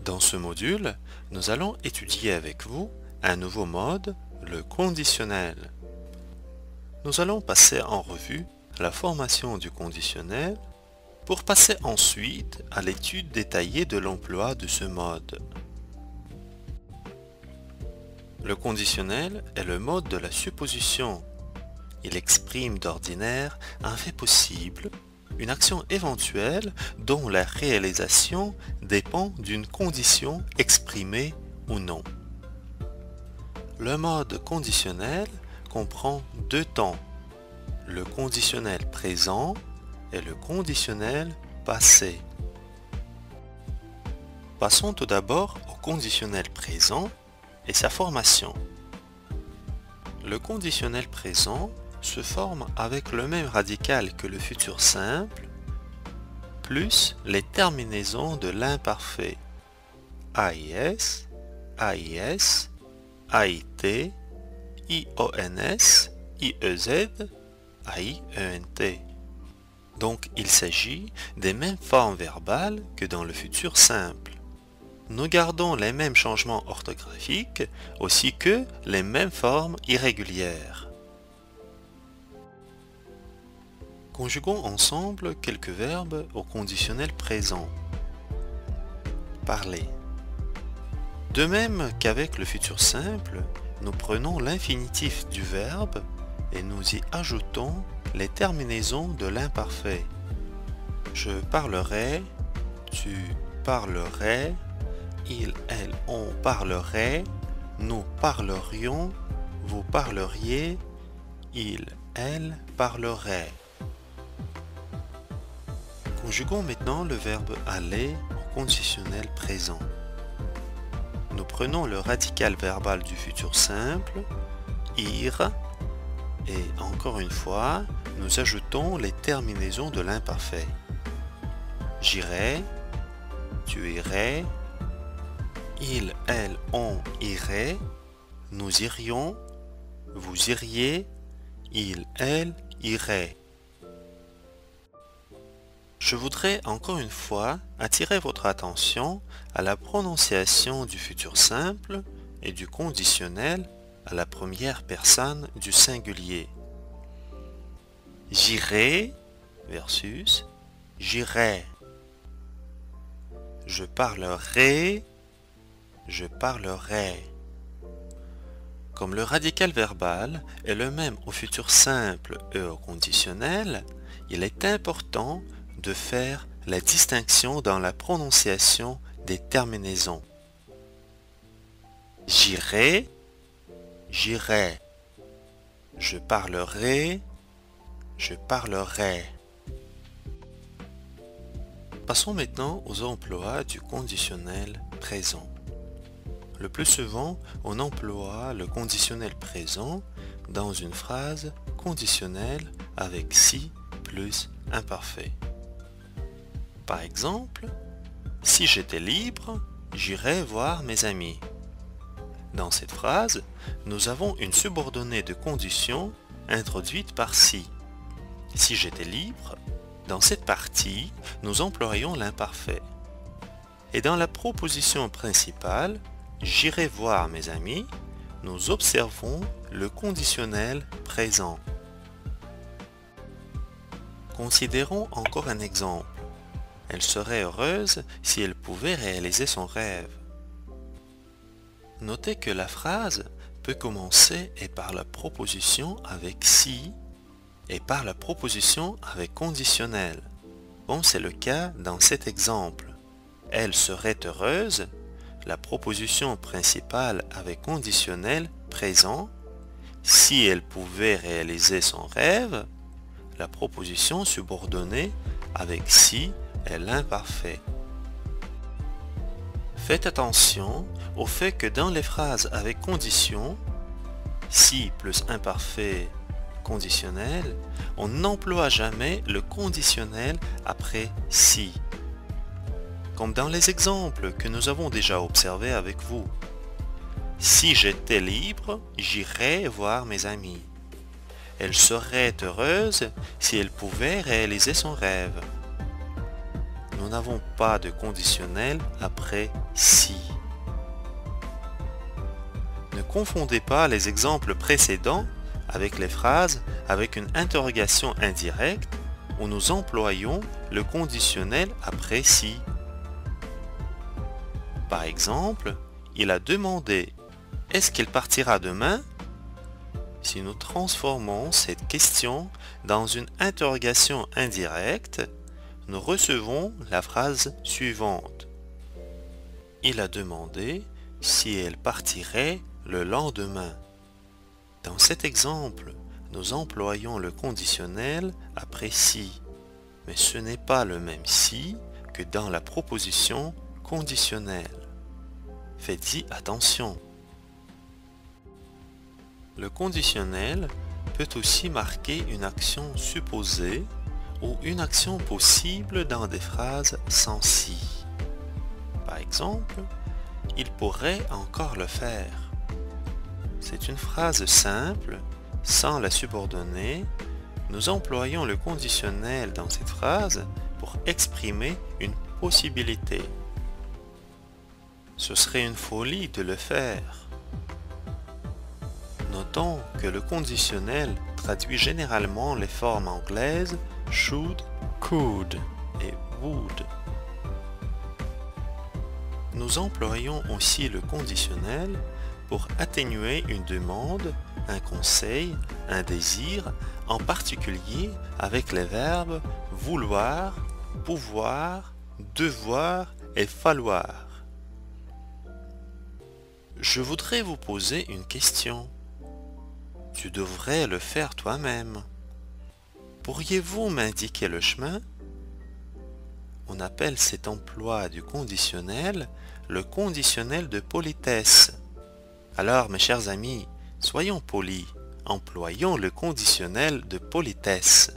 Dans ce module, nous allons étudier avec vous un nouveau mode, le conditionnel. Nous allons passer en revue la formation du conditionnel pour passer ensuite à l'étude détaillée de l'emploi de ce mode. Le conditionnel est le mode de la supposition. Il exprime d'ordinaire un fait possible, une action éventuelle dont la réalisation dépend d'une condition exprimée ou non. Le mode conditionnel comprend deux temps, le conditionnel présent et le conditionnel passé. Passons tout d'abord au conditionnel présent et sa formation. Le conditionnel présent se forme avec le même radical que le futur simple, plus les terminaisons de l'imparfait AIS, AIS, AIT, IONS, IEZ, AIENT. Donc il s'agit des mêmes formes verbales que dans le futur simple. Nous gardons les mêmes changements orthographiques aussi que les mêmes formes irrégulières. Conjuguons ensemble quelques verbes au conditionnel présent. Parler. De même qu'avec le futur simple, nous prenons l'infinitif du verbe et nous y ajoutons les terminaisons de l'imparfait. Je parlerai, tu parlerais, il, elle, on parlerait, nous parlerions, vous parleriez, il, elle parlerait. Conjuguons maintenant le verbe aller au conditionnel présent. Nous prenons le radical verbal du futur simple, ir, et encore une fois, nous ajoutons les terminaisons de l'imparfait. J'irai, tu irais, il, elle, on irait, nous irions, vous iriez, il, elle irait. Je voudrais encore une fois attirer votre attention à la prononciation du futur simple et du conditionnel à la première personne du singulier. J'irai versus j'irai. Je parlerai, je parlerai. Comme le radical verbal est le même au futur simple et au conditionnel, il est important de faire la distinction dans la prononciation des terminaisons. J'irai, j'irai. Je parlerai, je parlerai. Passons maintenant aux emplois du conditionnel présent. Le plus souvent, on emploie le conditionnel présent dans une phrase conditionnelle avec si plus imparfait. Par exemple, si j'étais libre, j'irais voir mes amis. Dans cette phrase, nous avons une subordonnée de condition introduite par si. Si j'étais libre, dans cette partie, nous employons l'imparfait. Et dans la proposition principale, j'irai voir mes amis, nous observons le conditionnel présent. Considérons encore un exemple. Elle serait heureuse si elle pouvait réaliser son rêve. Notez que la phrase peut commencer et par la proposition avec si et par la proposition avec conditionnel. Bon, c'est le cas dans cet exemple. Elle serait heureuse, la proposition principale avec conditionnel présent. Si elle pouvait réaliser son rêve, la proposition subordonnée avec si et l'imparfait. Faites attention au fait que dans les phrases avec condition, si plus imparfait conditionnel, on n'emploie jamais le conditionnel après si. Comme dans les exemples que nous avons déjà observés avec vous. Si j'étais libre, j'irais voir mes amis. Elle serait heureuse si elle pouvait réaliser son rêve. nous n'avons pas de conditionnel après si. Ne confondez pas les exemples précédents avec les phrases avec une interrogation indirecte où nous employons le conditionnel après si. Par exemple, il a demandé « Est-ce qu'il partira demain ?» Si nous transformons cette question dans une interrogation indirecte, nous recevons la phrase suivante. Il a demandé si elle partirait le lendemain. Dans cet exemple, nous employons le conditionnel après si, mais ce n'est pas le même si que dans la proposition conditionnelle. Faites-y attention. Le conditionnel peut aussi marquer une action supposée ou une action possible dans des phrases sans si. Par exemple, il pourrait encore le faire. C'est une phrase simple, sans la subordonner. Nous employons le conditionnel dans cette phrase pour exprimer une possibilité. Ce serait une folie de le faire. Notons que le conditionnel traduit généralement les formes anglaises should, could et would. Nous employons aussi le conditionnel pour atténuer une demande, un conseil, un désir, en particulier avec les verbes vouloir, pouvoir, devoir et falloir. Je voudrais vous poser une question. Tu devrais le faire toi-même. Pourriez-vous m'indiquer le chemin? On appelle cet emploi du conditionnel le conditionnel de politesse. Alors, mes chers amis, soyons polis, employons le conditionnel de politesse.